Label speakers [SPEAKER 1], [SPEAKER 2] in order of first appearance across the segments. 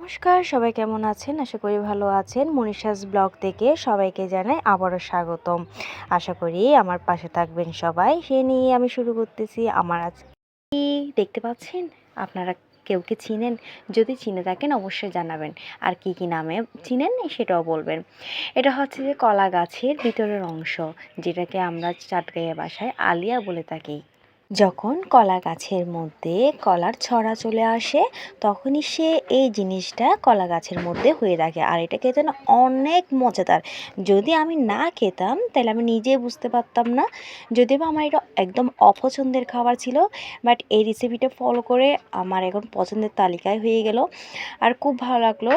[SPEAKER 1] নমস্কার, সবাই কেমন আছেন? আশা করি ভালো আছেন। মনীষাস ব্লগ থেকে সবাইকে জানাই আবারও স্বাগতম। আশা করি আমার পাশে থাকবেন সবাই। সে নিয়ে আমি শুরু করতেছি আমার আজকে দেখতে পাচ্ছেন আপনারা কেউ কি চিনেন? যদি চিনে থাকেন অবশ্যই জানাবেন। আর কি কি নামে চিনেন সেটাও বলবেন। এটা হচ্ছে যে কলা গাছের ভিতরের অংশ, যেটাকে আমরা চাটগাঁইয়া ভাষায় আলিয়া বলে থাকি। যখন কলা গাছের মধ্যে কলার ছড়া চলে আসে তখনই সে এই জিনিসটা কলা গাছের মধ্যে হয়ে থাকে, আর এটা খেতে না অনেক মজাদার। যদি আমি না খেতাম তাহলে আমি নিজে বুঝতে পারতাম না, যদিও বা আমার এটা একদম অপছন্দের খাবার ছিল, বাট এই রেসিপিটা ফলো করে আমার এখন পছন্দের তালিকায় হয়ে গেল। আর খুব ভালো লাগলো।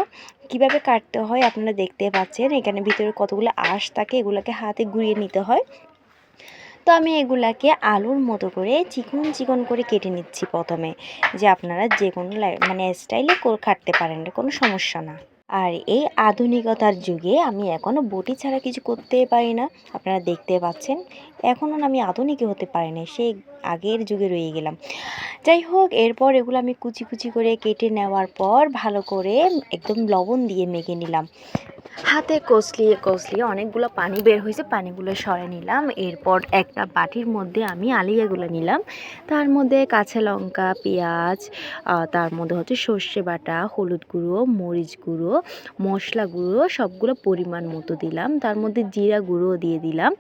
[SPEAKER 1] কিভাবে কাটতে হয় আপনারা দেখতে পাচ্ছেন, এখানে ভিতরে কতগুলো আঁশ থাকে, এগুলোকে হাতে গুঁড়িয়ে নিতে হয়। তো আমি এগুলাকে আলুর মতো করে চিকন চিকন করে কেটে নিচ্ছি প্রথমে, যে আপনারা যে কোনো মানে স্টাইলে কাটতে পারেন, কোনো সমস্যা না। আর এই আধুনিকতার যুগে আমি এখনও বটি ছাড়া কিছু করতে পারি না, আপনারা দেখতে পাচ্ছেন। এখনও আমি আধুনিকই হতে পারি না, সেই আগের যুগে রয়ে গেলাম। যাই হোক, এরপর এগুলো আমি কুচি কুচি করে কেটে নেওয়ার পর ভালো করে একদম লবণ দিয়ে মেখে নিলাম। হাতে কষলিয়ে কষলিয়ে অনেকগুলো পানি বের হয়েছে, পানিগুলো সরে নিলাম। এরপর একটা বাটির মধ্যে আমি আলিয়াগুলো নিলাম, তার মধ্যে কাঁচা লঙ্কা, পেঁয়াজ, তার মধ্যে হচ্ছে সর্ষে বাটা, হলুদ গুঁড়ো, মরিচ গুঁড়ো, মশলা গুঁড়ো সবগুলো পরিমাণ মতো দিলাম। তার মধ্যে জিরা গুঁড়ো দিয়ে দিলাম,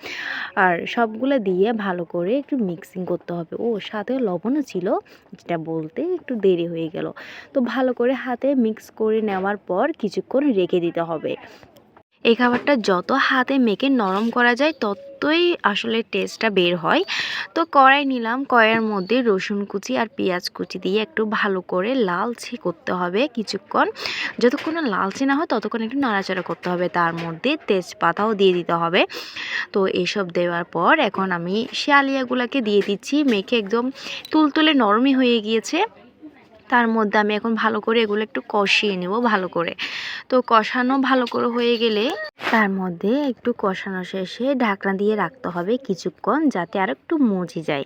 [SPEAKER 1] আর সবগুলো দিয়ে ভালো করে একটু মিক্সিং করতে হবে। ও সাথে লবণও ছিল, যেটা বলতে একটু দেরি হয়ে গেল। তো ভালো করে হাতে মিক্স করে নেওয়ার পর কিছুক্ষণ রেখে দিতে হবে। এই খাবারটা যত হাতে মেখে নরম করা যায় ততই আসলে টেস্টটা বের হয়। তো কড়াই নিলাম, কড়াইয়ের মধ্যে রসুন কুচি আর পেঁয়াজ কুচি দিয়ে একটু ভালো করে লালচে করতে হবে কিছুক্ষণ। যতক্ষণ না লালচে না হয় ততক্ষণ একটু নাড়াচাড়া করতে হবে। তার মধ্যে তেজপাতাও দিয়ে দিতে হবে। তো এসব দেওয়ার পর এখন আমি আলিয়াগুলোকে দিয়ে দিচ্ছি, মেখে একদম তুলতুলে নরমই হয়ে গিয়েছে। তার মধ্যে আমি এখন ভালো করে এগুলো একটু কষিয়ে নেব ভালো করে। তো কষানো ভালো করে হয়ে গেলে তার মধ্যে একটু কষানো শেষে ঢাকনা দিয়ে রাখতে হবে কিছুক্ষণ, যাতে আর একটু মজে যায়।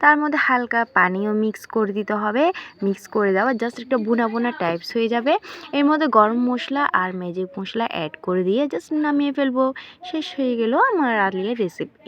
[SPEAKER 1] তার মধ্যে হালকা পানিও মিক্স করে দিতে হবে। মিক্স করে দেওয়া জাস্ট একটা বুনা বুনা টাইপস হয়ে যাবে। এর মধ্যে গরম মশলা আর ম্যাজিক মশলা অ্যাড করে দিয়ে জাস্ট নামিয়ে ফেলবো। শেষ হয়ে গেল আমার আলিয়ার রেসিপি।